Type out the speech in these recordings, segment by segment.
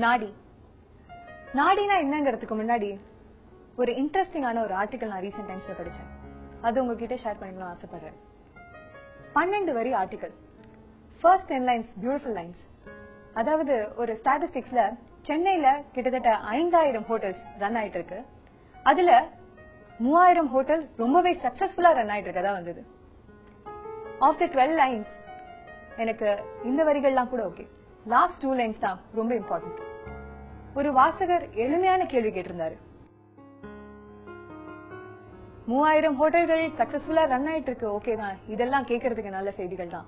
நாடி. நாடினா என்னங்கிறதுக்கு முன்னாடி ஒரு இன்ட்ரெஸ்டிங்கான ஒரு ஆர்டிகல் நான் ரீசெண்ட் டைம்ஸ்ல படிச்சேன். அது உங்ககிட்ட ஷேர் பண்ணிக்கணும்னு ஆசைப்படுறேன். 12 வரி article. First 10 lines beautiful lines. அதாவது ஒரு ஸ்டாட்டிஸ்டிக்ஸ்ல சென்னையில கிட்டத்தட்ட 5000 ஹோட்டல்ஸ் ரன் ஆயிட்டு இருக்கு. அதுல 3000 ஹோட்டல் ரொம்பவே சக்சஸ்ஃபுல்லா ரன் ஆயிட்டு இருக்கதா வந்தது. ஆஃப் த 12 லைன்ஸ் எனக்கு இந்த வரிகள்லாம் கூட ஓகே. லாஸ்ட் 2 லைன்ஸ் தான் ரொம்ப இம்பார்ட்டன்ட். ஒரு வாசகர் எளிமையான கேள்வி கேட்டிருந்தாரு. 3000 ஹோட்டல்கள் சக்சஸ்ஃபுல்லா ரன் ஆயிட்டு இருக்கு, ஓகே தான், இதெல்லாம் கேட்கறதுக்கு நல்ல செய்திகள் தான்.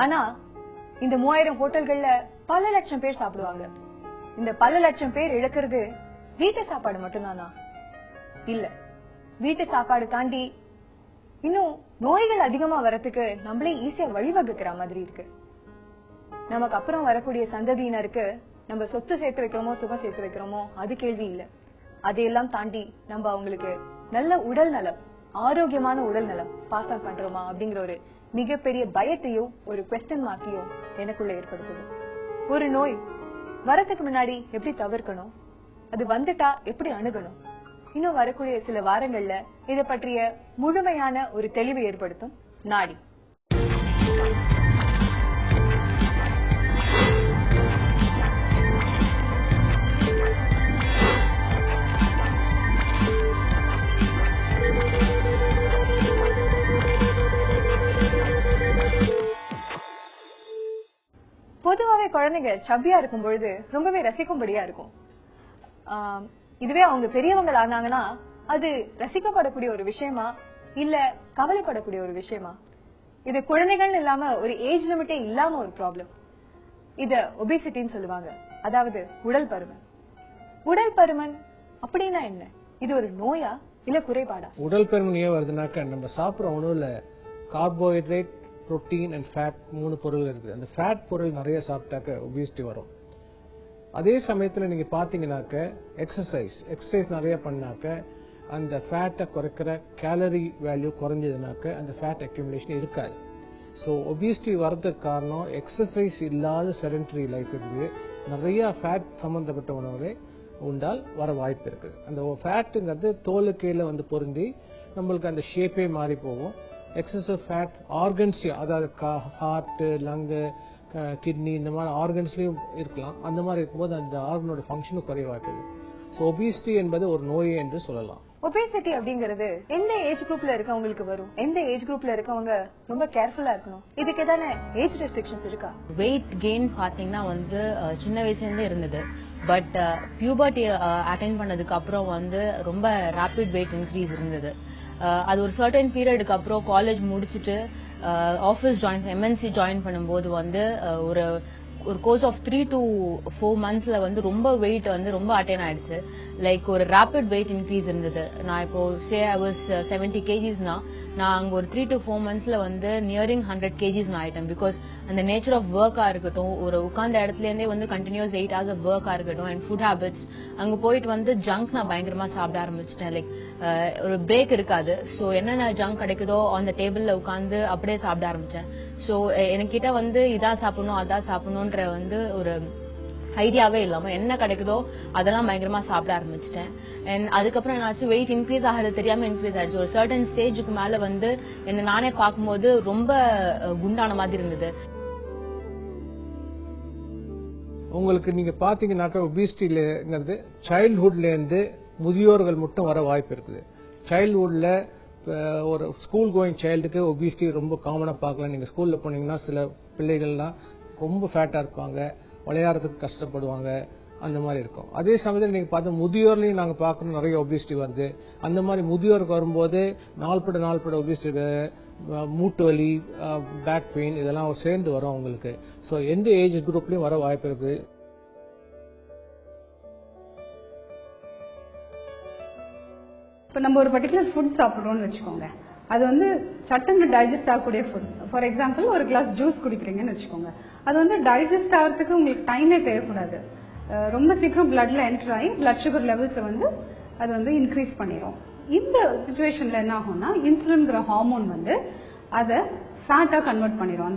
ஆனா இந்த 3000 ஹோட்டல்கள்ல பல லட்சம் பேர் சாப்பிடுவாங்க. இந்த பல லட்சம் பேர் இழக்கிறது வீட்டு சாப்பாடு மட்டும்தானா? இல்ல, வீட்டு சாப்பாடு தாண்டி இன்னும் நோய்கள் அதிகமா வரத்துக்கு நம்மளே ஈஸியா வழிவகுக்கிற மாதிரி இருக்கு. நமக்கு அப்புறம் வரக்கூடிய சந்ததியினருக்கு நம்ம சொத்து சேர்த்து வைக்கிறோமோ சுகம் சேர்த்து வைக்கிறோமோ அது கேள்வி இல்ல. அதையெல்லாம் தாண்டி நம்ம அவங்களுக்கு நல்ல உடல் நலம், ஆரோக்கியமான உடல் நலம் பாஸ் ஆன் பண்றோமா அப்படிங்கிற ஒரு மிகப்பெரிய பயத்தையும் ஒரு குவெஸ்டன் மார்க்கையும் எனக்குள்ள ஏற்படுத்துது. ஒரு நோய் வரத்துக்கு முன்னாடி எப்படி தவிர்க்கணும், அது வந்துட்டா எப்படி அணுகணும், இன்னும் வரக்கூடிய சில வாரங்கள்ல இதை பற்றிய முழுமையான ஒரு தெளிவு ஏற்படுத்தும் நாடி. பொதுவாவே குழந்தைங்க சப்பியா இருக்கும் பொழுது ரொம்பவே ரசிக்கும்படியா இருக்கும். இதுவே அவங்க பெரியவங்க ஆனாங்கன்னா அது ரசிக்கப்படக்கூடிய ஒரு விஷயமா இல்ல கவலைப்படக்கூடிய ஒரு விஷயமா? இது குழந்தைகள் இல்லாம ஒரு ஏஜ் லிமிட்டே இல்லாம ஒரு ப்ராப்ளம். இத ஒபிசிட்டின்னு சொல்லுவாங்க, அதாவது உடல் பருமன். உடல் பருமன் அப்படின்னா என்ன? இது ஒரு நோயா இல்ல குறைபாடா? உடல் பருமன் ஏன் வருதுனாக்க நம்ம சாப்பிடுற உணவுல கார்போஹைட்ரேட், புரோட்டீன் அண்ட் ஃபேட் 3 பொருள் இருக்கு. அந்த ஃபேட் பொருள் நிறைய சாப்பிட்டாக்க ஒபிசிட்டி வரும். அதே சமயத்துல நீங்க பாத்தீங்கன்னாக்க எக்ஸசைஸ் நிறைய பண்ணாக்க அந்த ஃபேட்டை குறைக்கிற கேலரி வேல்யூ குறைஞ்சதுனாக்க அந்த ஃபேட் அக்யூமுலேஷன் இருக்காது. ஸோ ஒபிசிட்டி வர்றதுக்கு காரணம் எக்ஸசைஸ் இல்லாத செடென்டரி லைஃப் இருக்கு. நிறைய ஃபேட் சம்பந்தப்பட்ட உணவுகளை உண்டால் வர வாய்ப்பு இருக்கு. அந்த ஃபேட்டுங்கிறது தோலு கீழே வந்து பொருந்தி நம்மளுக்கு அந்த ஷேப்பே மாறி போகும். எக்ஸசிவ் ஃபேட் ஆர்கன்ஸ், அதாவது ஹார்ட், லங்கு, கிட்னி, இந்த மாதிரி ஆர்கன்ஸ்லயும் இருக்கலாம். அந்த மாதிரி இருக்கும்போது அந்த ஆர்கனோட ஃபங்க்ஷனும் குறைவாக்குது. ஸோ ஒபிசிட்டி என்பது ஒரு நோயே என்று சொல்லலாம். ஒபேசிட்டி அப்படிங்கிறது எந்த ஏஜ் குரூப்ல இருக்கவங்களுக்கு வரும்? எந்த ஏஜ் குரூப்ல இருக்கவங்க ரொம்ப கேர்ஃபுல்லா இருக்கணும்? இதுக்கு ஏதான ஏஜ் ரெஸ்ட்ரிக்ஷன்ஸ் இருக்கா? வெயிட் கெயின் பாத்தீங்கன்னா வந்து சின்ன வயசுல இருந்தே இருந்தது. பட் பியூபர்ட்டி அட்டைன் பண்ணதுக்கு அப்புறம் வந்து ரொம்ப ரேபிட் வெயிட் இன்க்ரீஸ் இருந்தது. அது ஒரு சர்டன் பீரியடுக்கு அப்புறம் காலேஜ் முடிச்சுட்டு ஆஃபீஸ் ஜாயின் MNC ஜாயின் பண்ணும்போது வந்து ஒரு கோர்ஸ் ஆஃப் 3 to 4 monthsல வந்து ரொம்ப வெயிட் வந்து ரொம்ப அட்டைன் ஆயிடுச்சு. லைக் ஒரு ரேபிட் வெயிட் இன்க்ரீஸ் இருந்தது. நான் இப்போ I was 70 kgsனா நான் அங்க ஒரு 3 to 4 monthsல வந்து நியரிங் 100 kgs நான் ஆயிட்டேன். பிகாஸ் அந்த நேச்சர் ஆஃப் ஒர்க்கா இருக்கட்டும், ஒரு உட்கார்ந்த இடத்துல இருந்தே வந்து கண்டினியூஸ் 8 hours ஆஃப் ஒர்க்கா இருக்கட்டும் அண்ட் ஃபுட் ஹேபிட்ஸ், அங்க போயிட்டு வந்து ஜங்க் நான் பயங்கரமா சாப்பிட ஆரம்பிச்சிட்டேன். லைக் ஒரு பிரேக் இருக்காது. ஸோ என்னென்ன ஜங்க் கிடைக்குதோ அந்த டேபிள்ல உட்காந்து அப்படியே சாப்பிட ஆரம்பிச்சேன். ஸோ என்கிட்ட வந்து இதான் சாப்பிடணும் அதான் சாப்பிடணும்ன்ற வந்து ஒரு ஐடியாவே இல்லாம என்ன கிடைக்குதோ அதெல்லாம் பயங்கரமா சாப்பிட ஆரம்பிச்சிட்டேன். அண்ட் அதுக்கப்புறம் என்னாச்சு, வெயிட் இன்க்ரீஸ் ஆகிறது தெரியாம இன்க்ரீஸ் ஆயிடுச்சு. ஒரு சர்டன் ஸ்டேஜுக்கு மேல வந்து என்ன நானே பார்க்கும்போது ரொம்ப குண்டான மாதிரி இருந்தது. உங்களுக்கு நீங்க பாத்தீங்கன்னாக்கா ஒபிசிட்டிங்கிறது சைல்ட்ஹுட்ல இருந்து முதியோர்கள் மட்டும் வர வாய்ப்பு இருக்குது. சைல்ட்ஹுட்ல ஒரு ஸ்கூல் கோயிங் சைல்டுக்கு ஒபிசிட்டி ரொம்ப காமனா பார்க்கலாம். நீங்க ஸ்கூல்ல போனீங்கன்னா சில பிள்ளைகள்லாம் ரொம்ப ஃபேட்டா இருப்பாங்க, விளையாடுறதுக்கு கஷ்டப்படுவாங்க, அந்த மாதிரி இருக்கும். அதே சமயத்தில் நீங்க பார்த்த முதியோர்லையும் நாங்க பார்க்கணும் நிறைய ஒபிசிட்டி வருது. அந்த மாதிரி முதியோருக்கு வரும்போது நாள்பட ஒபிசிட்டி, மூட்டு வலி, பேக் பெயின் இதெல்லாம் சேர்ந்து வரும் அவங்களுக்கு. ஸோ எந்த ஏஜ் குரூப்லயும் வர வாய்ப்பு இருக்கு. இப்போ நம்ம ஒரு பர்டிகுலர் ஃபுட் சாப்பிட்றோம்னு வச்சுக்கோங்க, அது வந்து சட்டன்னு டைஜஸ்ட் ஆகக்கூடிய ஃபுட். ஃபார் எக்ஸாம்பிள் ஒரு கிளாஸ் ஜூஸ் குடிக்கிறீங்கன்னு வச்சுக்கோங்க, அது வந்து டைஜஸ்ட் ஆகிறதுக்கு உங்களுக்கு டைமே தேவைப்படாது. ரொம்ப சீக்கிரம் பிளட்ல என்டர் ஆகி பிளட் சுகர் லெவல்ஸை வந்து அது வந்து இன்க்ரீஸ் பண்ணிடும். இந்த சுச்சுவேஷன்ல என்ன ஆகும்னா இன்சுலின்ங்கிற ஹார்மோன் வந்து அதை ஃபேட்டா கன்வெர்ட் பண்ணிடும்.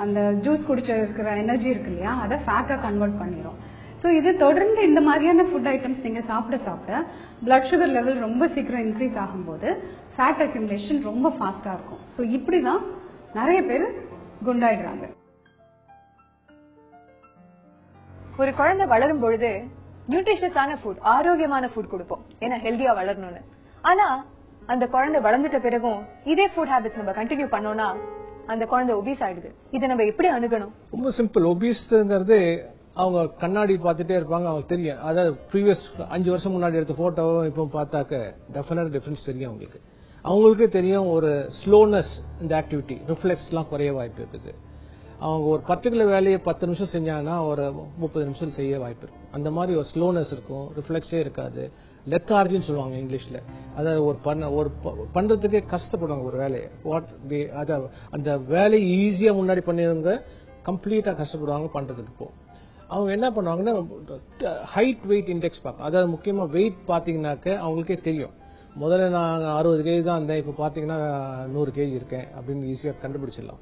அந்த ஜூஸ் குடிச்ச இருக்கிற எனர்ஜி இருக்கு இல்லையா, அதை ஃபேட்டா கன்வெர்ட் பண்ணிடும். ஸோ இது தொடர்ந்து இந்த மாதிரியான ஃபுட் ஐட்டம்ஸ் நீங்க சாப்பிட பிளட் சுகர் லெவல் ரொம்ப சீக்கிரம் இன்க்ரீஸ் ஆகும்போது ஃபேட் அக்யூமுலேஷன் ரொம்ப ஃபாஸ்டா இருக்கும். ஸோ இப்படிதான் நிறைய பேர் குண்டாயிடுறாங்க. ஒரு குழந்தை வளரும் பொழுது நியூட்ரிஷியஸான ஃபுட், ஆரோக்கியமான ஃபுட் கொடுப்போம், ஏன்னா ஹெல்தியா வளரணும்னு. ஆனா அந்த குழந்தை வளர்ந்துட்ட பிறகும் இதே ஃபுட் ஹேபிட்ஸ் நம்ம கண்டினியூ பண்ணோம்னா அந்த குழந்தை ஒபீஸ் ஆயிடுது. இதை நம்ம எப்படி அணுகணும்? ரொம்ப சிம்பிள். ஒபீஸ்ங்கிறது அவங்க கண்ணாடி பார்த்துட்டே இருப்பாங்க, அவங்களுக்கு தெரியும். அதாவது ப்ரீவியஸ் 5 வருஷம் முன்னாடி எடுத்த போட்டோவும் இப்போ பார்த்தாக்க டெஃபினட் டிஃபரன்ஸ் தெரியும் அவங்களுக்கு. அவங்களுக்கே தெரியும் ஒரு ஸ்லோனஸ் இந்த ஆக்டிவிட்டி, ரிஃப்ளெக்ஸ் எல்லாம் குறைய வாய்ப்பு இருக்குது. அவங்க ஒரு பர்டிகுலர் வேலையை 10 நிமிஷம் செஞ்சாங்கன்னா ஒரு 30 நிமிஷம் செய்ய வாய்ப்பு இருக்கும். அந்த மாதிரி ஒரு ஸ்லோனஸ் இருக்கும், ரிஃப்ளெக்ஸே இருக்காது. லெத்தார்ஜின்னு சொல்லுவாங்க இங்கிலீஷ்ல. அதாவது ஒரு பண்றதுக்கே கஷ்டப்படுவாங்க ஒரு வேலையை. அந்த வேலையை ஈஸியா முன்னாடி பண்ணிருங்க கம்ப்ளீட்டா கஷ்டப்படுவாங்க பண்றதுக்கு. இப்போ அவங்க என்ன பண்ணுவாங்கன்னா ஹைட் வெயிட் இண்டெக்ஸ் பார்க்க, அதாவது முக்கியமா வெயிட் பாத்தீங்கன்னாக்க அவங்களுக்கே தெரியும். முதல்ல நான் 60 kg தான் இருந்தேன், இப்ப பாத்தீங்கன்னா 100 kg இருக்கேன் அப்படின்னு ஈஸியா கண்டுபிடிச்சிடலாம்.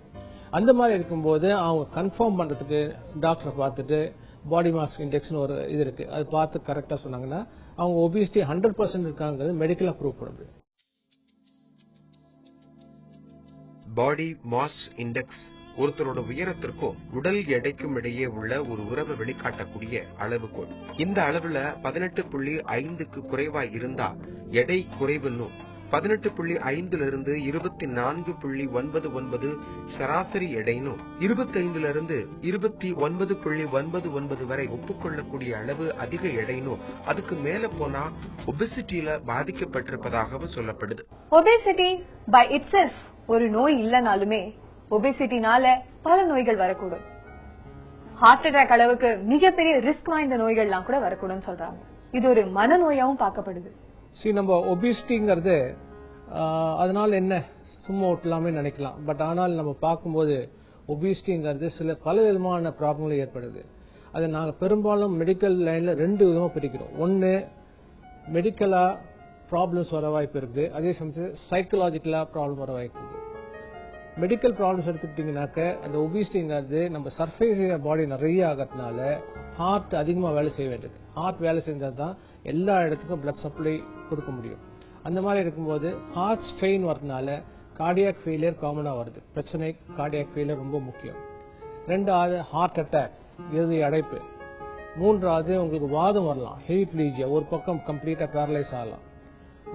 அந்த மாதிரி இருக்கும்போது அவங்க கன்ஃபார்ம் பண்றதுக்கு டாக்டரை பார்த்துட்டு பாடி மாஸ் இண்டெக்ஸ்னு ஒரு இது இருக்கு, அது பார்த்து கரெக்டா சொன்னாங்கன்னா அவங்க ஒபிசிட்டி 100% இருக்காங்கிறது மெடிக்கலா ப்ரூவ் பண்ண முடியும். பாடி மாஸ் இண்டெக்ஸ் ஒருத்தரோட உயரத்திற்கும் உடல் எடைக்கும் இடையே உள்ள ஒரு உறவை வெளிக்காட்டக்கூடிய அளவுகோல். இந்த அளவுல 18.5க்கு குறைவா இருந்தா எடை குறைவுன்னும், 18.5 இருந்து 24.99 சராசரி எடைனும், 25 இருந்து 29.99 வரை ஒப்புக்கொள்ளக்கூடிய அளவு அதிக எடைனும், அதுக்கு மேல போனா ஒபெசிட்டியில பாதிக்கப்பட்டிருப்பதாகவும் சொல்லப்படுது. ஒபேசிட்டி பை இட்செல்ஃப் ஒரு நோய் இல்லனாலுமே ஒபேசிட்டினால பல நோய்கள் வரக்கூடும். ஹார்ட் அட்டாக் அளவுக்கு மிகப்பெரிய ரிஸ்க் வாய்ந்த நோய்கள்லாம் கூட வரக்கூடும் சொல்றாங்க. இது ஒரு மனநோயாவும் பார்க்கப்படுது. நம்ம ஒபிசிட்டிங்கிறது அதனால என்ன சும்மா விட்டலாமே நினைக்கலாம். பட் ஆனால் நம்ம பார்க்கும்போது ஒபிசிட்டிங்கிறது பல விதமான ப்ராப்ளங்கள் ஏற்படுது. அதை நாங்க பெரும்பாலும் மெடிக்கல் லைன்ல 2 விதமா பிரிக்கிறோம். ஒன்னு மெடிக்கலா ப்ராப்ளம்ஸ் வர வாய்ப்பு இருக்கு, அதே சமயத்தில் சைக்கலாஜிக்கலா ப்ராப்ளம் வர வாய்ப்பு இருக்கு. மெடிக்கல் ப்ராப்ளம்ஸ் எடுத்துக்கிட்டீங்கன்னாக்க அந்த ஒபிசிட்டிங்கிறது நம்ம சர்ஃபேஸ் பாடி நிறைய ஆகிறதுனால ஹார்ட் அதிகமா வேலை செய்ய வேண்டியது. ஹார்ட் வேலை செஞ்சாதான் எல்லா இடத்துக்கும் பிளட் சப்ளை கொடுக்க முடியும். அந்த மாதிரி இருக்கும்போது ஹார்ட் ஸ்ட்ரெயின் வரதுனால கார்டியாக் ஃபெயிலியர் காமனா வருது. பிரச்சனை கார்டியாக் ஃபெயிலியர் ரொம்ப முக்கியம். 2வது ஹார்ட் அட்டாக், இருதய அடைப்பு. 3வது உங்களுக்கு வாதம் வரலாம், ஹெமிப்ளீஜியா, ஒரு பக்கம் கம்ப்ளீட்டா பேரலைஸ் ஆகலாம்.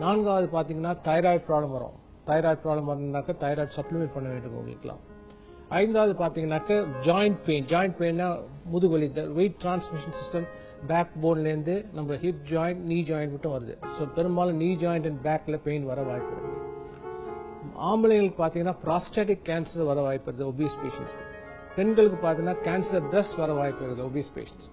4வது பாத்தீங்கன்னா தைராய்டு ப்ராப்ளம் வரும். தைராய்டு ப்ராப்ளம் வரணும்னாக்க தைராய்டு சப்ளிமெண்ட் பண்ண வேண்டும் உங்களுக்குலாம். 5வது பாத்தீங்கன்னாக்க ஜாயிண்ட் பெயின். ஜாயிண்ட் பெயின்னா முதுகுவலி, வெயிட் டிரான்ஸ்மிஷன் சிஸ்டம் பேக் போன்ல இருந்து நம்ம ஹிப் ஜாயிண்ட், நீ ஜாயிண்ட் மட்டும் வருது. ஸோ பெரும்பாலும் நீ ஜாயிண்ட் அண்ட் பேக்ல பெயின் வர வாய்ப்பு இருக்கு. ஆம்பளைங்களுக்கு பாத்தீங்கன்னா ப்ராஸ்டாட்டிக் கேன்சர் வர வாய்ப்பு இருக்குது ஒபீஸ் பேஷன்ஸ். பெண்களுக்கு பாத்தீங்கன்னா கேன்சர் பிரஸ்ட் வர வாய்ப்பு இருக்குது ஒபீஸ் பேஷன்ஸ்.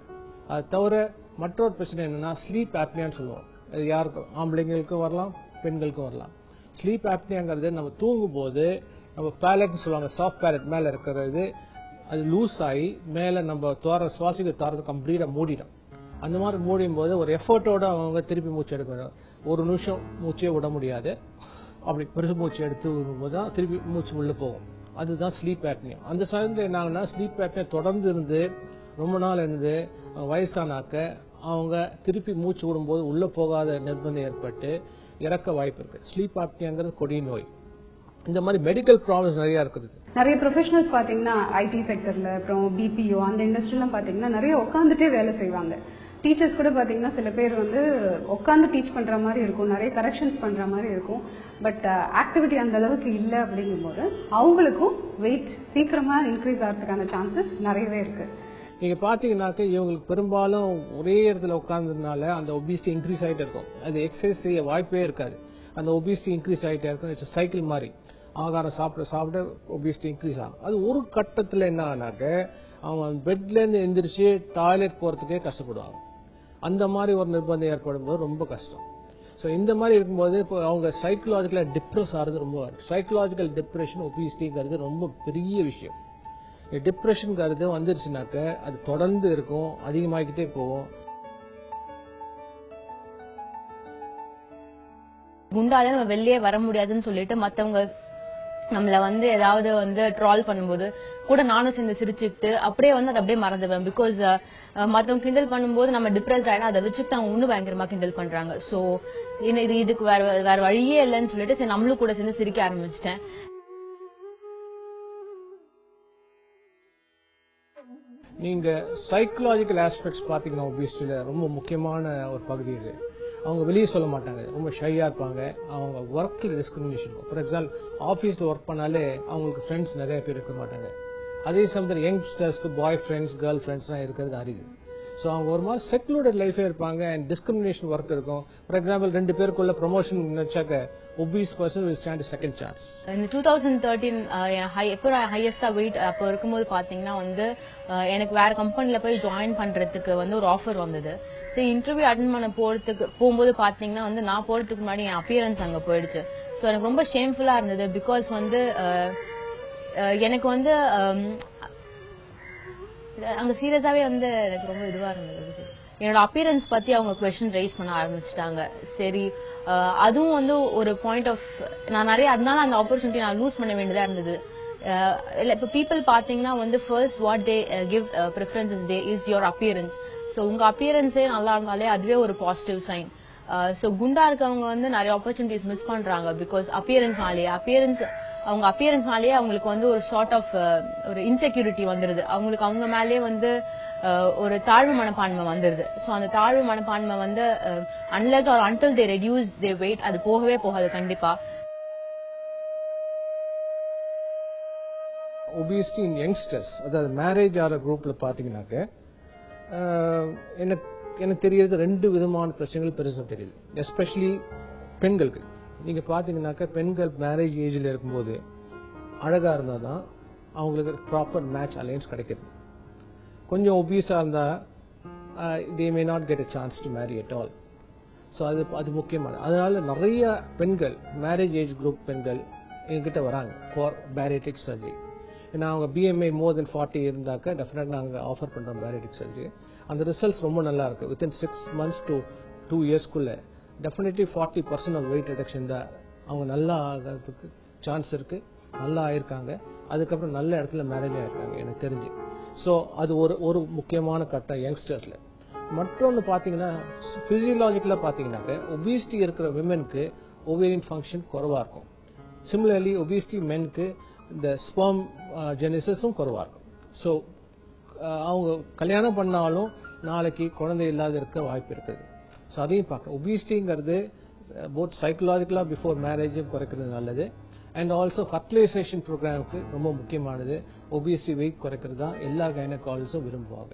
அது தவிர மற்றொரு பிரச்சனை என்னன்னா ஸ்லீப் ஆப்னியான்னு சொல்லுவோம். அது யாருக்கும், ஆம்பளைங்களுக்கும் வரலாம், பெண்களுக்கும் வரலாம். ஸ்லீப் ஆப்னியாங்கிறது நம்ம தூங்கும் போது நம்ம பேலட்னு சொல்லுவாங்க, சாஃப்ட் பேலட் மேல இருக்கிறது அது லூஸ் ஆகி மேல நம்ம சுவாசிக்க தோறது கம்ப்ளீட்டா மூடிடும். அந்த மாதிரி மூடியும் போது ஒரு எஃபர்ட்டோட அவங்க திருப்பி மூச்சு எடுக்கணும். 1 நிமிஷம் மூச்சே விட முடியாது, அப்படி பெருசு மூச்சு எடுத்து விடும்போது தான் திருப்பி மூச்சு உள்ள போகும். அதுதான் ஸ்லீப் ஆப்னியா. அந்த சமயத்தில் என்னாங்கன்னா ஸ்லீப் ஆப்னியா தொடர்ந்து இருந்து ரொம்ப நாள் இருந்து வயசானாக்க அவங்க திருப்பி மூச்சு விடும்போது உள்ள போகாத நிர்பந்தம் ஏற்பட்டு இறக்க வாய்ப்பு இருக்கு. ஸ்லீப் ஆப்னியாங்கிறது கொடிய நோய். இந்த மாதிரி மெடிக்கல் ப்ராப்ளம்ஸ் நிறைய இருக்குது. நிறைய ப்ரொஃபஷனல்ஸ் பாத்தீங்கன்னா ஐடி செக்டர்ல, அப்புறம் பிபிஓ அந்த இண்டஸ்ட்ரியெல்லாம் பாத்தீங்கன்னா நிறைய உட்காந்துட்டே வேலை செய்வாங்க. டீச்சர்ஸ் கூட பாத்தீங்கன்னா சில பேர் வந்து உட்காந்து டீச் பண்ற மாதிரி இருக்கும், நிறைய கரெக்ஷன்ஸ் பண்ற மாதிரி இருக்கும். பட் ஆக்டிவிட்டி அந்த அளவுக்கு இல்லை அப்படிங்கும் போது அவங்களுக்கும் வெயிட் சீக்கிரமா இன்க்ரீஸ் ஆகிறதுக்கான சான்சஸ் நிறையவே இருக்கு. நீங்க பாத்தீங்கன்னாக்க இவங்களுக்கு பெரும்பாலும் ஒரே இடத்துல உட்கார்ந்ததுனால அந்த ஒபிசிட்டி இன்க்ரீஸ் ஆகிட்டே இருக்கும். அது எக்ஸசைஸ் செய்ய வாய்ப்பே இருக்காது. அந்த ஒபிசிட்டி இன்க்ரீஸ் ஆகிட்டே இருக்கும். இட்ஸ் சைக்கிள் மாதிரி. ஆகாரம் சாப்பிட சாப்பிட ஒபிசிட்டி இன்க்ரீஸ் ஆகும். அது ஒரு கட்டத்துல என்ன ஆனாக்க அவங்க பெட்ல இருந்து எந்திரிச்சு டாய்லெட் போறதுக்கே கஷ்டப்படுவாங்க. அந்த மாதிரி ஒரு நிர்பந்தம் ஏற்படும் போது ரொம்ப கஷ்டம். ஸோ இந்த மாதிரி இருக்கும்போது இப்போ அவங்க சைக்கலாஜிக்கலா டிப்ரெஸ் ஆகிறது ரொம்ப, சைக்கலாஜிக்கல் டிப்ரெஷன் ஒபிசிட்டிங்கிறது ரொம்ப பெரிய விஷயம். டிப்ரெஷன்ங்கிறது வந்துருச்சுனாக்க அது தொடர்ந்து இருக்கும், அதிகமாகிட்டே போகும். குண்டால நம்ம வெளியே வர முடியாதுன்னு சொல்லிட்டு மத்தவங்க நம்மள வந்து ஏதாவது வந்து ட்ரால் பண்ணும்போது கூட நானும் சேர்ந்து சிரிச்சுக்கிட்டு அப்படியே வந்து அதை அப்படியே மறந்துவேன். பிகாஸ் மத்தவங்க கிண்டல் பண்ணும்போது நம்ம டிப்ரெஸ்ட் ஆயிடும், அதை வச்சுட்டு அவங்க இன்னும் பயங்கரமா கிண்டல் பண்றாங்க. சோ இதுக்கு வேற வழியே இல்லைன்னு சொல்லிட்டு சரி நம்மளும் கூட சேர்ந்து சிரிக்க ஆரம்பிச்சிட்டேன். நீங்க சைக்கலாஜிக்கல் ஆஸ்பெக்ட்ஸ் பாத்தீங்கன்னா ஒபிசிட்டில ரொம்ப முக்கியமான ஒரு பகுதி இது. அவங்க வெளியே சொல்ல மாட்டாங்க, ரொம்ப ஷையா இருப்பாங்க. அவங்க ஒர்க்ல டிஸ்கிரிமினேஷன். ஃபார் எக்ஸாம்பிள் ஆபீஸ்ல ஒர்க் பண்ணாலே அவங்களுக்கு ஃப்ரெண்ட்ஸ் நிறைய பேர் இருக்க மாட்டாங்க. அதே சமயத்தில் யங்ஸ்டர்ஸ்க்கு பாய் ஃப்ரெண்ட்ஸ் கேர்ள் ஃப்ரெண்ட்ஸ்லாம் இருக்கிறது அரிது. ஸோ அவங்க ஒரு மாதிரி செக்லூடட் லைஃபே இருப்பாங்க. அண்ட் டிஸ்கிரிமினேஷன் ஒர்க் இருக்கும். ஃபார் எக்ஸாம்பிள் 2 பேருக்குள்ள promotion நினைச்சாக்க obese person will stand a second chance. இந்த 2013 எப்போ ஹையஸ்டா வெயிட் அப்போ இருக்கும்போது பாத்தீங்கன்னா வந்து எனக்கு வேற கம்பெனில போய் ஜாயின் பண்றதுக்கு வந்து ஒரு ஆஃபர் வந்தது. சரி இன்டர்வியூ அட்டென்ட் பண்ண போகும்போது பாத்தீங்கன்னா வந்து நான் போறதுக்கு முன்னாடி என் அப்பியரன்ஸ் அங்க போயிடுச்சு. ஸோ எனக்கு ரொம்ப ஷேம்ஃபுல்லா இருந்தது. பிகாஸ் வந்து எனக்கு வந்து அங்க சீரியஸாவே வந்து எனக்கு ரொம்ப இதுவா இருந்தது. என்னோட அப்பியரன்ஸ் பத்தி அவங்க குவெஸ்டின் ரைஸ் பண்ண ஆரம்பிச்சிட்டாங்க. சரி அதுவும் வந்து ஒரு பாயிண்ட் ஆஃப் நான் நிறைய அதனால அந்த ஆப்பர்ச்சுனிட்டி நான் லூஸ் பண்ண வேண்டியதா இருந்தது. இப்ப பீப்புள் பாத்தீங்கன்னா வந்து first what they give preference is your appearance. So உங்க அப்பியரன்ஸே நல்லா இருந்தாலே அதுவே ஒரு பாசிட்டிவ் சைன். ஸோ குண்டா இருக்கவங்க வந்து நிறைய ஆப்பர்ச்சுனிட்டிஸ் மிஸ் பண்றாங்க. பிகாஸ் அவங்க அப்பியரன்ஸ்னாலேயே அவங்களுக்கு வந்து ஒரு சார்ட் ஆஃப் ஒரு இன்செக்யூரிட்டி வந்துருது. அவங்களுக்கு அவங்க மேலேயே வந்து ஒரு தாழ்வு மனப்பான்மை வந்துருது. ஸோ அந்த தாழ்வு மனப்பான்மை வந்து unless or until they reduce their weight அது போகவே போகாது கண்டிப்பா. ஒபிசிட்டி இன் யங்ஸ்டர்ஸ், அதாவது மேரேஜ் ஆகிற குரூப்ல பாத்தீங்கன்னாக்க எனக்கு தெரியுது 2 விதமான பிரச்சனைகள் பெருசா தெரியுது. எஸ்பெஷலி பெண்களுக்கு. நீங்க பாத்தீங்கன்னாக்க பெண்கள் மேரேஜ் ஏஜ்ல இருக்கும்போது அழகா இருந்தாதான் அவங்களுக்கு ப்ராப்பர் மேட்ச் அலையன்ஸ் கிடைக்கிறது. கொஞ்சம் ஒபீஸா இருந்தா they may not get a chance to marry at all. So அது முக்கியமானது. அதனால நிறைய பெண்கள் மேரேஜ் ஏஜ் குரூப் பெண்கள் எங்ககிட்ட வராங்க ஃபார் பேரியாட்ரிக் சர்ஜரி. ஏன்னா அவங்க BMI more than 40 இருந்தாக்க டெஃபினெட் நாங்கள் ஆஃபர் பண்றோம் பேரியாட்ரிக் சர்ஜரி. அந்த ரிசல்ட்ஸ் ரொம்ப நல்லா இருக்கு. வித்தின் 6 months to 2 yearsக்குள்ள டெஃபினெட்லி 40% ஆஃப் வெயிட் ரிடக்ஷன் தான். அவங்க நல்லா ஆகிறதுக்கு சான்ஸ் இருக்கு. நல்லா ஆயிருக்காங்க. அதுக்கப்புறம் நல்ல இடத்துல மேரேஜ் ஆயிருக்காங்க எனக்கு தெரிஞ்சு. ஸோ அது ஒரு முக்கியமான கட்டம் யங்ஸ்டர்ஸ்ல. மற்றொன்று பார்த்தீங்கன்னா பிசியலாஜிக்கலா பார்த்தீங்கன்னாக்க ஒபிசிட்டி இருக்கிற விமென்க்கு ஓவேரியன் ஃபங்க்ஷன் குறைவா இருக்கும். சிமிலர்லி ஒபிசிட்டி மென்க்கு இந்த ஸ்பெர்ம் ஜெனிசிஸும் குறைவா இருக்கும். ஸோ அவங்க கல்யாணம் பண்ணாலும் நாளைக்கு குழந்தை இல்லாத இருக்க வாய்ப்பு இருக்குது. ஸோ அதையும் பார்க்க ஒபிசிட்டிங்கிறது போத் சைக்கலாஜிக்கலா பிஃபோர் மேரேஜும் குறைக்கிறது நல்லது. அண்ட் ஆல்சோ ஃபர்டிலைசேஷன் ப்ரோக்ராமுக்கு ரொம்ப முக்கியமானது. ஒபிசிட்டி வெயிட் குறைக்கிறது தான் எல்லா கைனகாலஜிஸ்டும் விரும்புவாங்க.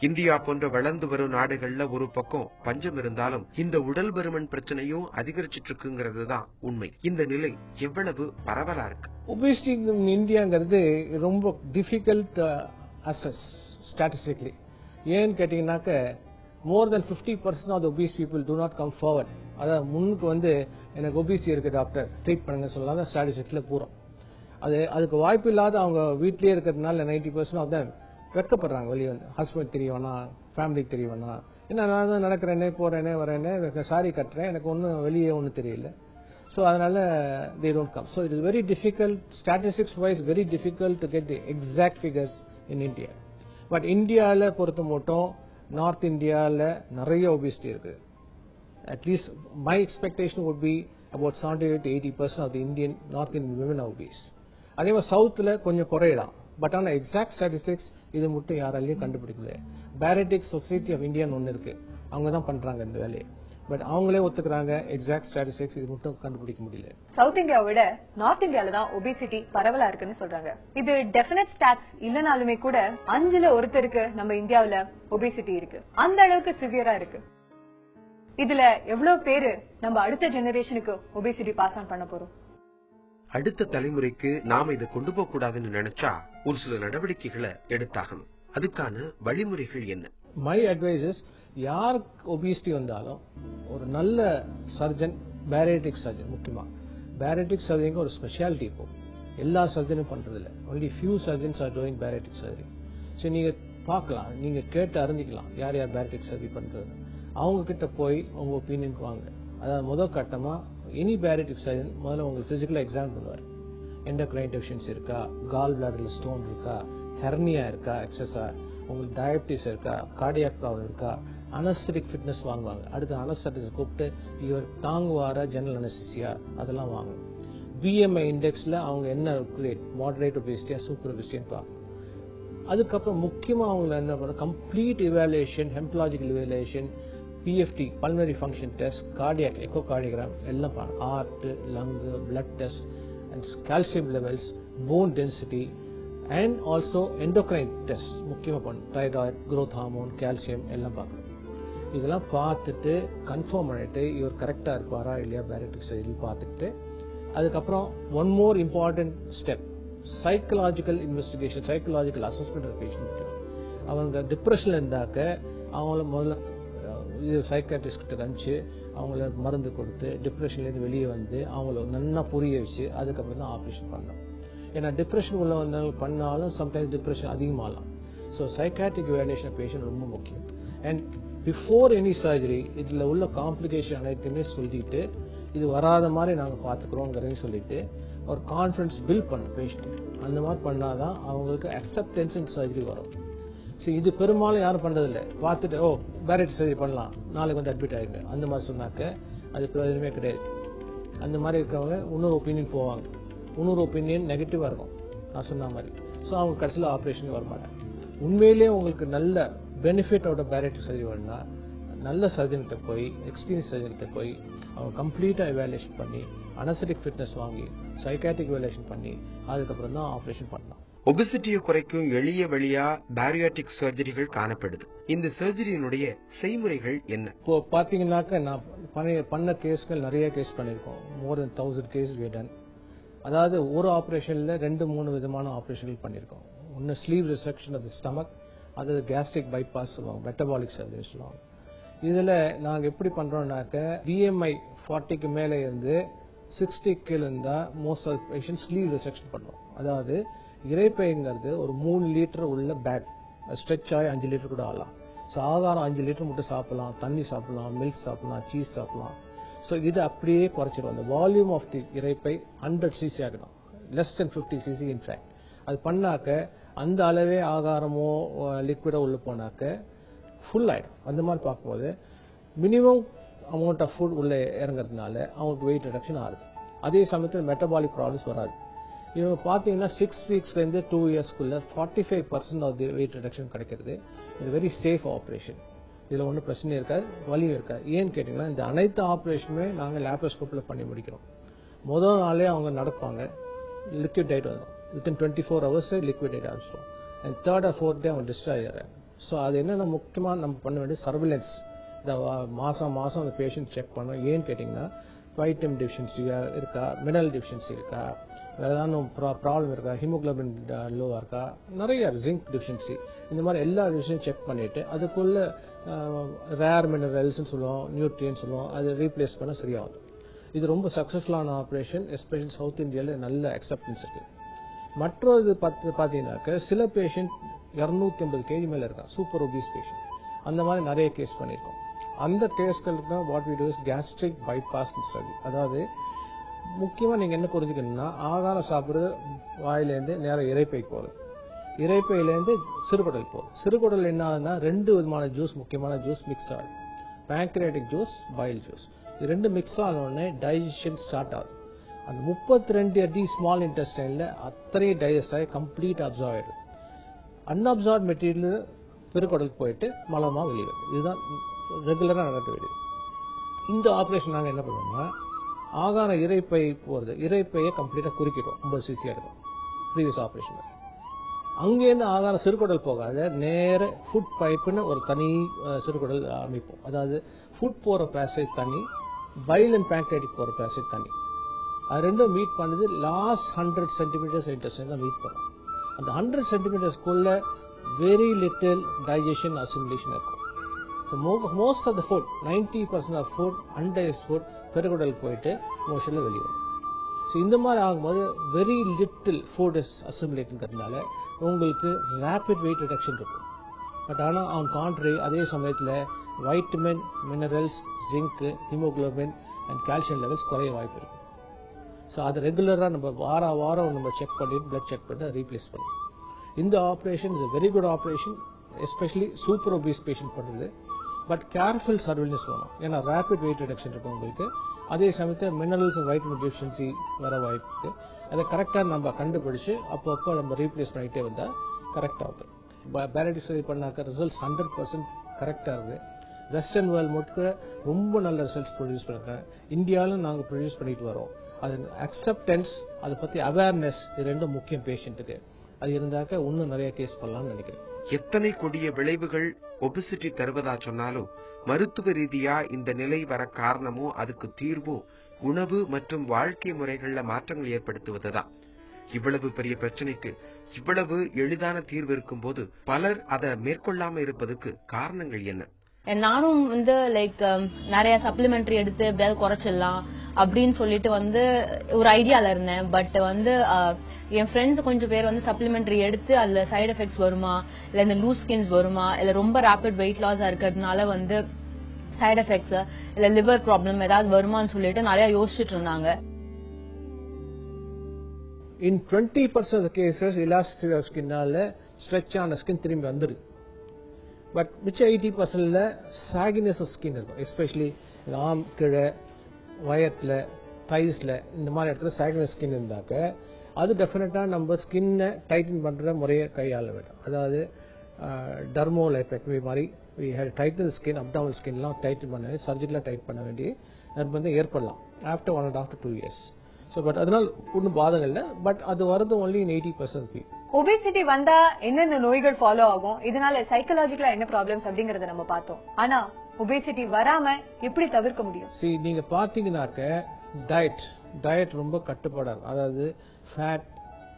இந்தியா போன்ற வளர்ந்து வரும் நாடுகள்ல ஒரு பக்கம் பஞ்சம் இருந்தாலும் இந்த உடல் பருமன் பிரச்சனையும் அதிகரிச்சிட்டு இருக்குங்கிறது தான் உண்மை. இந்த நிலை எவ்வளவு பரவலா இருக்கு? ஒபிசிட்டி இன் இந்தியாங்கிறது ரொம்ப டிஃபிகல்ட் அசஸ் ஸ்டாட்டிஸ்டிக்லி. ஏன்னு கேட்டீங்கன்னாக்க more than 50% of the obese people do not come forward. அதாவது முன்னுக்கு வந்து எனக்கு ஒபிசிட்டி இருக்கு டாக்டர் ட்ரீட் பண்ணுங்க சொல்லலாம் ஸ்டாட்டிஸ்டிக்ஸ்ல பூரம். அதுக்கு வாய்ப்பு இல்லாத அவங்க வீட்லயே இருக்கிறதுனால 90% ஆஃப் தம் வெக்கப்படுறாங்க. வெளியே வந்து ஹஸ்பண்ட் தெரிய வேணாம், ஃபேமிலிக்கு தெரிய வேணாம், என்ன நான் தான் நடக்கிறேனே போறேனே வரேனே சாரி கட்டுறேன், எனக்கு ஒன்றும் வெளியே ஒன்றும் தெரியல. ஸோ அதனால they don't come. So it is very difficult, statistics wise very difficult to get the exact figures in India. But இந்தியாவில் பொறுத்த மட்டும் நார்த் இந்தியாவில் நிறைய ஒபிசிட்டி இருக்கு. At least my expectation would be about 70-80% of the North Indian women are obese. அதே மாதிரி சவுத்தில் கொஞ்சம் குறையலாம். பட் ஆனால் எக்ஸாக்ட் ஸ்டாட்டிஸ்டிக்ஸ் இது மட்டும் யாராலையும் கண்டுபிடிக்கல. பேரியாட்ரிக் சொசைட்டி ஆஃப் இந்தியான்னு ஒன்று இருக்கு, அவங்க தான் பண்றாங்க இந்த வேலையை. பட் அவங்களே ஒத்துக்கிறாங்க எக்ஸாக்ட் ஸ்டாட்டிஸ்டிக்ஸ் இது மட்டும் கண்டுபிடிக்க முடியல. சவுத் இந்தியாவை விட நார்த் இந்தியால தான் ஒபிசிட்டி பரவலா இருக்குன்னு சொல்றாங்க. இது டெஃபினட் ஸ்டாட்ஸ் இல்லனாலுமே கூட 5ல் ஒருத்தருக்கு நம்ம இந்தியாவுல ஒபிசிட்டி இருக்கு. அந்த அளவுக்கு சிவியரா இருக்கு. இதுல எவ்வளவு பேரு நம்ம அடுத்த ஜெனரேஷனுக்கு ஒபிசிட்டி பாஸ் ஆன் பண்ண போறோம்? அடுத்த தலைமுறைக்கு நாம இதை கொண்டு போக கூடாதுன்னு நினைச்சா ஒரு சில நடவடிக்கைகளை எடுத்தாகணும். அதுக்கான வழிமுறைகள் என்ன? மை அட்வைஸ் இஸ் யாருக்கு ஒபிசிட்டி வந்தாலும் ஒரு நல்ல சர்ஜன், பேரியாட்ரிக் சர்ஜன் முக்கியமா. பேரியாட்ரிக் சர்ஜரிக்கு ஒரு ஸ்பெஷாலிட்டி இப்போ எல்லா சர்ஜனும் பண்றது இல்லை. Only few surgeons are doing bariatric surgery. So நீங்க பார்க்கலாம், நீங்க கேட்டு அறிஞ்சிக்கலாம் யார் யார் பேரியாட்ரிக் சர்ஜரி பண்றது. அவங்க கிட்ட போய் உங்க ஒப்பீனியனுக்கு வாங்க. அதாவது முதல் கட்டமா எனி பேரியாட்ரிக் சர்ஜன் முதல்ல உங்களுக்கு பிசிக்கலா எக்ஸாமின் பண்ணுவார். எண்டோக்ரைன் டெஃபிஷியன்சி இருக்கா, கால் பிளாடர்ல ஸ்டோன் இருக்கா, ஹெர்னியா இருக்கா, எக்ஸஸா, உங்களுக்கு டயபிட்டிஸ் இருக்கா, கார்டியாக் ப்ராப்ளம் இருக்கா, அனஸ்தெட்டிக் ஃபிட்னஸ் வாங்குவாங்க. அடுத்து அனஸ்தெட்டிக் கூப்பிட்டு இவர் தாங்குவார ஜெனரல் அனஸ்தீசியா அதெல்லாம் வாங்குவாங்க. BMI இண்டெக்ஸ்ல அவங்க என்ன கிரேட், மாடரேட் ஒபேசிட்டியா, சூப்பர் ஒபேசிட்டின்னு பார்க்கணும். அதுக்கப்புறம் முக்கியமா அவங்க என்ன பண்ண complete evaluation, haematological evaluation, PFT pulmonary function test, cardiac echocardiogram எல்லாம் பார்க்கணும். Heart, lung, blood test and calcium levels, bone density and also endocrine test முக்கியமா பண்ணணும். தைராய்டு, growth ஹார்மோன், கால்சியம் எல்லாம் பார்க்கணும். இதெல்லாம் பார்த்துட்டு கன்ஃபார்ம் பண்ணிட்டு இவர் கரெக்டா இருப்பாரா இல்லையா பேரியாட்ரிக் சர்ஜரி பார்த்துட்டு அதுக்கப்புறம் one more important step psychological investigation, psychological assessment of patient. அவங்க டிப்ரெஷன்ல இருந்தாக்க அவங்கள முதல்ல சைக்காட்ரிஸ்ட் கிட்ட அனுப்பிச்சு அவங்கள மருந்து கொடுத்து டிப்ரெஷன்லேருந்து வெளியே வந்து அவங்கள நல்லா புரிய வச்சு அதுக்கப்புறம் தான் ஆப்ரேஷன் பண்ணணும். ஏன்னா டிப்ரெஷன் உள்ள வந்தவங்க பண்ணாலும் சம்டைம்ஸ் டிப்ரெஷன் அதிகமாகலாம். ஸோ சைக்காட்ரிக் இவாலுவேஷன் பேஷண்ட் ரொம்ப முக்கியம். அண்ட் பிஃபோர் எனி சர்ஜரி இதுல உள்ள காம்ப்ளிகேஷன் அனைத்துமே சொல்லிட்டு இது வராத மாதிரி நாங்கள் பார்த்துக்கிறோங்கிறதையும் சொல்லிட்டு ஒரு கான்ஃபிடன்ஸ் பில்ட் பண்ண பேஷண்ட். அந்த மாதிரி பண்ணாதான் அவங்களுக்கு அக்செப்டன்ஸ் இன் சர்ஜரி வரும். சரி, இது பெரும்பாலும் யாரும் பண்றதில்லை. பார்த்துட்டு பேரியாட்ரிக் சர்ஜரி பண்ணலாம், நாளைக்கு வந்து அட்மிட் ஆகிடுங்க அந்த மாதிரி சொன்னாக்க அது பிரயோஜனமே கிடையாது. அந்த மாதிரி இருக்கவங்க இன்னொரு ஒப்பீனியன் போவாங்க. இன்னொரு ஒப்பீனியன் நெகட்டிவா இருக்கும் நான் சொன்ன மாதிரி. ஸோ அவங்க கடைசியில் ஆப்ரேஷன் வரமாட்டாங்க. உண்மையிலேயே உங்களுக்கு நல்ல பெனிஃபிட்டோட பேரியாட்ரிக் சர்ஜரி வேணும்னா நல்ல சர்ஜன்கிட்ட போய், எக்ஸ்பீரியன்ஸ் சர்ஜன்கிட்ட போய் அவங்க கம்ப்ளீட்டா எவாலுவேஷன் பண்ணி அனஸ்தெட்டிக் ஃபிட்னஸ் வாங்கி சைக்காட்ரிக் எவாலுவேஷன் பண்ணி அதுக்கப்புறம் தான் ஆப்ரேஷன் பண்ணலாம். ஒபிசிட்டியை குறைக்கும் எளிய வழியா பேரியாட்ரிக் சர்ஜரிகள் காணப்படுது. இந்த சர்ஜரியினுடைய செய்முறைகள் என்ன? இப்போ பாத்தீங்கன்னாக்க நான் பண்ண கேஸ்கள் நிறைய கேஸ் பண்ணிருக்கோம். More than 1000 case done. அதாவது ஒரு ஆபரேஷன்ல 2-3 விதமான ஆபரேஷன்கள் பண்ணிருக்கோம். ஒன்னு sleeve resection of the stomach, அது கேஸ்ட்ரிக் பைபாஸ் சொல்லுவாங்க, மெட்டபாலிக் சர்ஜரி சொல்லுவாங்க. இதுல நாங்க எப்படி பண்றோம்னாக்க BMI 40க்கு மேல இருந்து 60 கீழ இருந்தா most of patient sleeve resection பண்றோம். அதாவது இறைப்பைங்கிறது ஒரு 3 லிட்டர் உள்ள பேக், ஸ்ட்ரெச் ஆகி 5 லிட்டர் கூட ஆகலாம். ஸோ ஆகாரம் 5 லிட்டர் மட்டும் சாப்பிடலாம், தண்ணி சாப்பிடலாம், மில்க் சாப்பிடலாம், சீஸ் சாப்பிடலாம். ஸோ இது அப்படியே குறைச்சிடும். அந்த வால்யூம் ஆஃப் தி இறைப்பை 100 cc ஆகணும், லெஸ் தென் 50 cc இன்ஃபேக்ட். அது பண்ணாக்க அந்த அளவே ஆகாரமோ லிக்விடோ உள்ள போனாக்க ஃபுல் ஆயிடும். அந்த மாதிரி பார்க்கும்போது மினிமம் அமௌண்ட் ஆஃப் ஃபுட் உள்ள இறங்குறதுனால அவங்களுக்கு வெயிட் ரிடக்ஷன் ஆகுது. அதே சமயத்தில் மெட்டபாலிக் ப்ராப்ளம்ஸ் வராது. இவங்க பார்த்தீங்கன்னா 6 வீக்ஸ்லேருந்து 2 இயர்ஸ்க்குள்ள 45% ஆஃப் தி வெயிட் ரிடக்ஷன் கிடைக்கிறது. இது வெரி சேஃப் ஆப்ரேஷன். இதில் ஒன்றும் பிரச்சனை இருக்காது, வலியும் இருக்காது. ஏன்னு கேட்டிங்கன்னா இந்த அனைத்து ஆப்ரேஷனுமே நாங்கள் லேப்ரோஸ்கோப்பில் பண்ணி முடிக்கிறோம். முதல் நாளே அவங்க நடப்பாங்க, லிக்விட் டயட் வந்துடும். வித்தின் 24 hours லிக்விட் டயட் ஆரம்பிச்சிடும். And 3rd or 4th day அவங்க டிஸ்சார்ஜ் ஆகிறாங்க. ஸோ அது என்னென்ன முக்கியமாக நம்ம பண்ண வேண்டிய சர்விலன்ஸ். இந்த மாதம் அந்த பேஷண்ட் செக் பண்ணோம். ஏன்னு கேட்டிங்கன்னா வைட்டமின் டெஃபிஷியன்சியா இருக்கா, மினரல் டெஃபிஷியன்சி இருக்கா, வேற ஏதாவது ப்ராப்ளம் இருக்கா, ஹீமோகுளோபின் லோவா இருக்கா, நிறைய ஜிங்க் டெஃபிஷியன்சி, இந்த மாதிரி எல்லா விஷயம் செக் பண்ணிட்டு அதுக்குள்ள ரேர் மினரல்ஸ் சொல்லுவோம், நியூட்ரியன்ஸ் சொல்லுவோம், அது ரீப்ளேஸ் பண்ண சரியாகும். இது ரொம்ப சக்சஸ்ஃபுல்லான ஆப்ரேஷன். எஸ்பெஷலி சவுத் இந்தியாவில் நல்ல அக்செப்டன்ஸ் இருக்கு. மற்றொரு பார்த்தீங்கன்னாக்க சில பேஷண்ட் 250 kg மேல இருக்கா, சூப்பர் ஒபீஸ் பேஷண்ட். அந்த மாதிரி நிறைய கேஸ் பண்ணியிருக்கோம். அந்த கேஸ்களுக்கு தான் what we do is gastric bypass surgery. அதாவது முக்கியமா நீங்க என்ன புரிஞ்சுக்கணும்னா ஆகாரம் சாப்பிடுறது வாயிலேருந்து நேரம் இறைப்பைக்கு போகுது, இறைப்பையிலேருந்து சிறுகுடல் போகுது. சிறுகுடல் என்ன ஆகுதுன்னா 2 விதமான ஜூஸ், முக்கியமான ஜூஸ் மிக்ஸ் ஆகுது. Pancreatic juice, file juice. இது 2 மிக்ஸ் ஆன உடனே டைஜஷன் ஸ்டார்ட் ஆகுது. அந்த 32 அடி ஸ்மால் இன்டெஸ்டைன்ல அத்தனை டைஜஸ்ட் ஆகி கம்ப்ளீட் அப்சர்வ் ஆயிடுது. அன்அப்சர்வ் மெட்டீரியல் பெருக்குடலுக்கு போயிட்டு மலமா வெளியே வருது. இதுதான் ரெகுலரா நடக்க வேண்டியது. இந்த ஆபரேஷன் நாங்க என்ன பண்ணுவோம்னா ஆகார இறைப்பை போறது, இறைப்பையை கம்ப்ளீட்டா குறிக்கிறோம், 50 cc எடுக்கும் ப்ரீவியஸ் ஆபரேஷன். அங்கேருந்து ஆகார சிறுகுடல் போகாத நேர ஃபுட் பைப்புன்னு ஒரு தனி சிறுகுடல் அமைப்போம். அதாவது ஃபுட் போற பேசேஜ் தனி, பைல் அண்ட் பேங்க்ரியாட்டிக் போற பேசேஜ் தனி. அது ரெண்டும் மீட் பண்ணது லாஸ்ட் 100 centimeters இன்டெஸ்டைன் தான் மீட் பண்ணும். அந்த 100 centimetersக்குள்ள வெரி லிட்டில் டைஜஷன் அசிமுலேஷன் இருக்கும். Most of the food 90% of food undigested food பெருகுடலுக்கு போயிட்டு மோஷன்ல வெளியே வரும். ஸோ இந்த மாதிரி ஆகும்போது வெரி லிட்டில் ஃபுட் இஸ் அசிமுலேட்ங்கிறதுனால உங்களுக்கு ரேபிட் வெயிட் ரிடக்ஷன் இருக்கும். பட் ஆனால் ஆன் கான்ட்ரி அதே சமயத்தில் vitamin, minerals, zinc, haemoglobin and calcium levels குறைய வாய்ப்பு இருக்கு. ஸோ அது ரெகுலராக நம்ம வாரம் நம்ம செக் பண்ணிட்டு பிளட் செக் பண்ணிட்டு ரீப்ளேஸ் பண்ணணும். இந்த operation is very good operation, especially super obese patient பண்ணுறது. பட் கேர்ஃபுல் சர்வீலன்ஸ் வேணும். ஏன்னா ரேபிட் வெயிட் ரிடக்ஷன் இருக்கும் உங்களுக்கு. அதே சமயத்தில் மினரல்ஸ் வைட்டமின் டெஃபிஷியன்சி வர வாய்ப்பு இருக்கு. அதை கரெக்டாக நம்ம கண்டுபிடிச்சு அப்பப்போ நம்ம ரீப்ளேஸ் பண்ணிட்டே வந்தால் கரெக்டாக இருக்கும். பேரடி சர்ஜரி பண்ணாக்க ரிசல்ட்ஸ் 100% கரெக்டாக இருக்குது. வெஸ்டர்ன் வேர்ல்டு மட்டும் ரொம்ப நல்ல ரிசல்ட்ஸ் ப்ரொடியூஸ் பண்ணுறாங்க. இந்தியாவிலும் நாங்கள் ப்ரொடியூஸ் பண்ணிட்டு வரோம். அது அக்செப்டன்ஸ், அதை பற்றி அவேர்னஸ், இது ரெண்டும் முக்கியம் பேஷண்ட்டுக்கு. அது இருந்தாக்க இன்னும் நிறைய கேஸ் பண்ணலாம்னு நினைக்கிறேன். எத்தனை கொடிய விளைவுகள் ஒபிசிட்டி தருவதா சொன்னாலும் மருத்துவ ரீதியா இந்த நிலை வர காரணமும் அதுக்கு தீர்வும் உணவு மற்றும் வாழ்க்கை முறைகள்ல மாற்றங்கள் ஏற்படுத்துவதுதான். இவ்வளவு பெரிய பிரச்சனைக்கு இவ்வளவு எளிதான தீர்வு இருக்கும் போது பலர் அதை மேற்கொள்ளாம இருப்பதுக்கு காரணங்கள் என்ன? நானும் லைக் நிறைய சப்ளிமெண்டரி எடுத்து எப்படியாவது குறைச்சிடலாம் அப்படின்னு சொல்லிட்டு ஒரு ஐடியால இருந்தேன். பட் என் ஃப்ரெண்ட்ஸ் கொஞ்சம் பேர் சப்ளிமெண்டரி எடுத்து அதுல சைடு எஃபெக்ட்ஸ் வருமா, இல்ல இந்த லூஸ் ஸ்கின்ஸ் வருமா, இல்ல ரொம்ப ரேபிட் வெயிட் லாஸ் இருக்கிறதுனால சைடு எஃபெக்ட்ஸ் இல்ல லிவர் ப்ராப்ளம் ஏதாவது வருமான்னு சொல்லிட்டு நிறைய யோசிச்சுட்டு இருந்தாங்க. In 20% of the cases, elastic skinனால stretch ஆன ஸ்கின் திரும்பி வந்துருக்கு. பட் மிச்ச 80%ல சாகினஸ் ஆஃப் ஸ்கின் இருக்கும். எஸ்பெஷலி ஆம் கீழே, வயத்துல, தைஸ்ல இந்த மாதிரி இடத்துல சாகினஸ் ஸ்கின் இருந்தாக்க அது டெஃபினட்டா நம்ம ஸ்கின்னை டைட்டன் பண்ற முறையை கையாள வேண்டும். அதாவது டர்மோலைபெக்டமி மாதிரி டைட்டன் ஸ்கின், அப்டாமல் ஸ்கின்லாம் டைட்டன் பண்ண சர்ஜிக்கலாக டைட் பண்ண வேண்டிய நிர்பந்தம் ஏற்படலாம் after 1.5 to 2 years. So but அதனால ஒன்றும் பாதகம் இல்லை. பட் அது வரது ஒன்லி இன் 80%. ஒபிசிட்டி வந்தா என்னென்ன நோய்கள் ஃபாலோ ஆகும், இதனால சைக்கலாஜிக்கலா என்ன ப்ராப்ளம்ஸ் அப்படிங்கறத நம்ம பார்த்தோம். ஆனா ஒபிசிட்டி வராம எப்படி தவிர்க்க முடியும்? நீங்க பாத்தீங்கன்னாக்க டயட் ரொம்ப கட்டுப்பாடா இருக்கும். அதாவது ஃபேட்,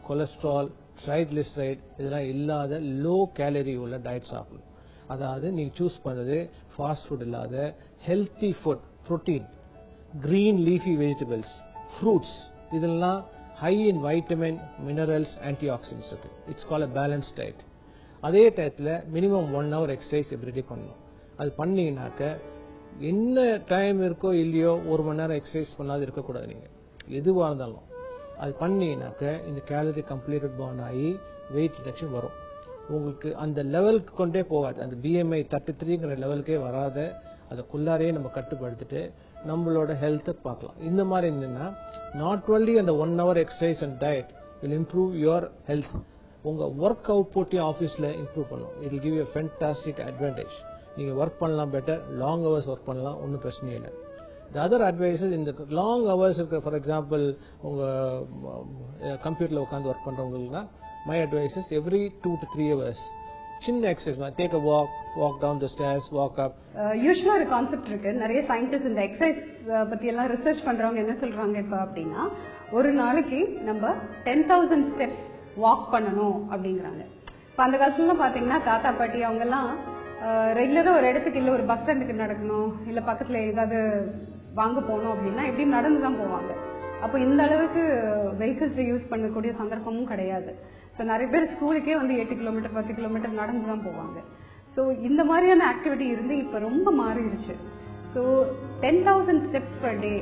கொலஸ்ட்ரால், ட்ரைகிளிசரைட் இதெல்லாம் இல்லாத லோ கேலரி உள்ள டயட் சாப்பிடணும். அதாவது நீங்க சூஸ் பண்றது ஃபாஸ்ட் ஃபுட் இல்லாத healthy food, protein, green leafy vegetables, fruits, இதெல்லாம் high in vitamin, minerals, antioxidants இருக்கு. It's call a balance diet. அதே டயத்துல மினிமம் 1 hour எக்ஸசைஸ் எவ்ரிடே பண்ணணும். அது பண்ணீங்கன்னாக்க என்ன டைம் இருக்கோ இல்லையோ 1 மணி நேரம் எக்ஸசைஸ் பண்ணாது இருக்கக்கூடாது. நீங்க எதுவாக இருந்தாலும் அது பண்ணீங்கன்னாக்க இந்த கேலரி கம்ப்ளீட்டட் பர்ன் ஆகி வெயிட் ரிடக்ஷன் வரும். உங்களுக்கு அந்த லெவலுக்கு கொண்டே போகாது. அந்த BMI 33ங்கிற லெவலுக்கே வராத அதுக்குள்ளாரையே நம்ம கட்டுப்படுத்திட்டு நம்மளோட ஹெல்த்தை பார்க்கலாம். இந்த மாதிரி இருந்ததுன்னா நாட் ஒன்லி அந்த 1 hour exercise and diet will improve your health. உங்க ஒர்க் அவுட்புட்டையும் ஆஃபீஸ்ல இம்ப்ரூவ் பண்ணும். It will give you fantastic advantage. நீங்க ஒர்க் பண்ணலாம், பெட்டர் லாங் ஹவர்ஸ் ஒர்க் பண்ணலாம், ஒன்றும் பிரச்சனை இல்லை. The other advice is இந்த லாங் ஹவர்ஸ் இருக்கு. ஃபார் எக்ஸாம்பிள் உங்க கம்ப்யூட்டர்ல உட்காந்து ஒர்க் பண்றவங்கன்னா my advice is every 2 to 3 hours சின்ன exercise, take a walk down the stairs, walk up. யூசுவலா ஒரு கான்செப்ட் இருக்கு. நிறைய சயின்டிஸ்ட் இந்த எக்ஸசைஸ் பத்தி எல்லாம் ரிசர்ச் பண்றவங்க என்ன சொல்றாங்க இப்ப அப்படின்னா, ஒரு நாளைக்கு நம்ம 10,000 ஸ்டெப்ஸ் வாக் பண்ணணும் அப்படிங்கிறாங்க. இப்ப அந்த காலத்துல பாத்தீங்கன்னா தாத்தா பாட்டி அவங்க எல்லாம் ரெகுலரா ஒரு இடத்துக்கு இல்ல ஒரு பஸ் ஸ்டாண்டுக்கு நடக்கணும், இல்ல பக்கத்துல ஏதாவது வாங்க போகணும் அப்படின்னா எப்படி நடந்துதான் போவாங்க. அப்போ இந்த அளவுக்கு வெஹிக்கிள்ஸ் யூஸ் பண்ணக்கூடிய சந்தர்ப்பமும் கிடையாது. ஸோ நிறைய பேர் ஸ்கூலுக்கே 8 கிலோமீட்டர் 10 கிலோமீட்டர் நடந்து தான் போவாங்க. ஸோ இந்த மாதிரியான ஆக்டிவிட்டி இருந்து இப்ப ரொம்ப மாறிடுச்சு. ஸோ 10,000 ஸ்டெப்ஸ் பர் டே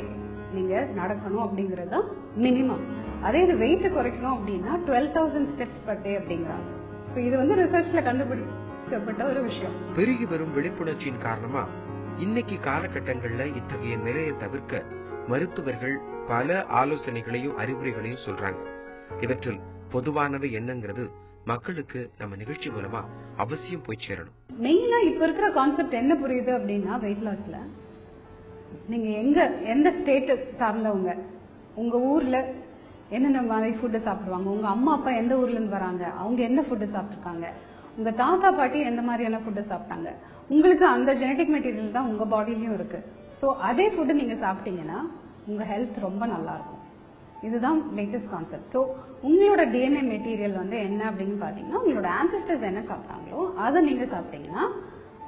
நீங்க நடக்கணும் அப்படிங்கறது தான் மினிமம். அதே இது வெயிட் குறைக்கணும் அப்படின்னா 12,000 ஸ்டெப்ஸ் பர் டே அப்படிங்கிறாங்க. ஸோ இது ரிசர்ச்ல கண்டுபிடிக்கப்பட்ட ஒரு விஷயம். பெருகி வரும் விழிப்புணர்ச்சியின் காரணமா இன்னைக்கு காலகட்டங்கள்ல இத்தகைய நிலையை தவிர்க்க மருத்துவர்கள் பல ஆலோசனைகளையும் அறிவுரைகளையும் சொல்றாங்க. இவற்றில் பொதுவானவை என்னங்கிறது மக்களுக்கு நம்ம நிகழ்ச்சி மூலமா அவசியம் போய் சேரணும். மெயினா இப்ப இருக்கிற கான்செப்ட் என்ன புரியுது அப்படின்னா, வெயிட் லாஸ்ல நீங்க எந்த ஸ்டேட் சார்ந்தவங்க, உங்க ஊர்ல என்னென்ன மாதிரி ஃபுட்டு சாப்பிடுவாங்க, உங்க அம்மா அப்பா எந்த ஊர்ல இருந்து வராங்க, அவங்க என்ன ஃபுட்டு சாப்பிட்டுருக்காங்க, உங்க தாத்தா பாட்டி எந்த மாதிரியான ஃபுட்டு சாப்பிட்டாங்க, உங்களுக்கு அந்த ஜெனடிக் மெட்டீரியல் தான் உங்க பாடியிலயும் இருக்கு. ஸோ அதே ஃபுட்டு நீங்க சாப்பிட்டீங்கன்னா உங்க ஹெல்த் ரொம்ப நல்லா இருக்கும். இதுதான் லேட்டஸ்ட் கான்செப்ட். ஸோ உங்களோட டிஎன்ஏ மெட்டீரியல் என்ன அப்படின்னு பாத்தீங்கன்னா, உங்களோட ஆன்செஸ்டர்ஸ் என்ன சாப்பிட்டாங்களோ அதை நீங்க சாப்பிட்டீங்கன்னா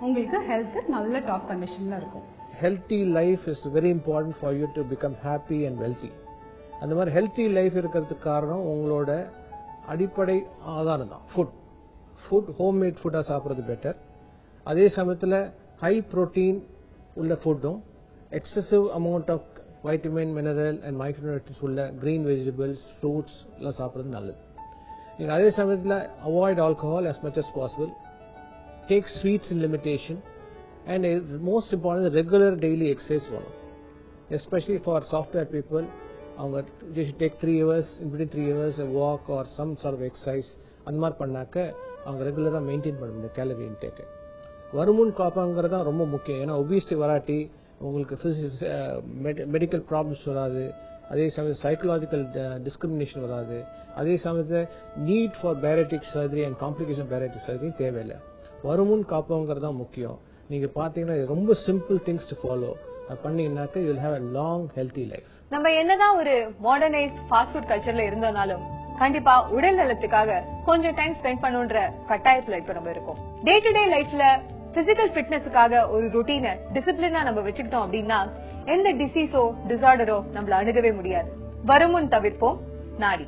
உங்களுக்கு ஹெல்த் நல்ல டாப் கண்டிஷன்ல இருக்கும். Healthy life is very important for you to become happy and wealthy. அந்த மாதிரி ஹெல்த்தி லைஃப் இருக்கிறதுக்கு காரணம் உங்களோட அடிப்படை ஆதாரம் தான் ஃபுட். ஹோம்மேட் ஃபுட்டா சாப்பிட்றது பெட்டர். அதே சமயத்தில் ஹை புரோட்டீன் உள்ள ஃபுட்டும் excessive amount of vitamin mineral and micronutrients உள்ள கிரீன் வெஜிடபிள்ஸ் ஃப்ரூட்ஸ் எல்லாம் சாப்பிடுறது நல்லது. நீங்க அதே சமயத்தில் avoid alcohol as much as possible, take sweets in limitation, and most important regular daily exercise வேணும். Especially for software people, அவங்க they should take 3 hours in between 3 hours a walk or some sort of exercise. அந்த மாதிரி பண்ணாக்க அவங்க ரெகுலரா maintain பண்ண முடியும் gallery intake. வருமுன் காப்பாங்கிறது தான் ரொம்ப முக்கியம். ஏன்னா ஒபிசிட்டி வராட்டி உங்களுக்கு மெடிக்கல் ப்ராப்ளம்ஸ் வராது, அதே சமயத்தில் சைக்கலாஜிக்கல் டிஸ்கிரிமினேஷன் வராது, அதே சமயத்தில் need for bariatric surgery and complication bariatric surgery தேவையில்லை. வருமுன் காப்பாங்கிறது தான் முக்கியம். நீங்க பாத்தீங்கன்னா ரொம்ப சிம்பிள் திங்ஸ் டு ஃபாலோ பண்ணீங்கன்னாக்க you will have a long healthy life. நம்ம என்னதான் ஒரு மாடர்னைஸ் ஃபாஸ்ட் ஃபுட் கல்ச்சர்ல இருந்தாலும் கண்டிப்பா உடல் நலத்துக்காக கொஞ்சம் டைம் ஸ்பெண்ட் பண்ணுன்ற கட்டாயத்துல இப்ப நம்ம இருக்கோம். டே டு டே லைஃப்ல பிசிக்கல் ஃபிட்னஸ்க்காக ஒரு ரொட்டீனை டிசிப்ளினா நம்ம வச்சுக்கிட்டோம் அப்படின்னா எந்த டிசீஸோ டிசார்டரோ நம்மள அணுகவே முடியாது. வருமுன் தவிர்ப்போம் நாடி.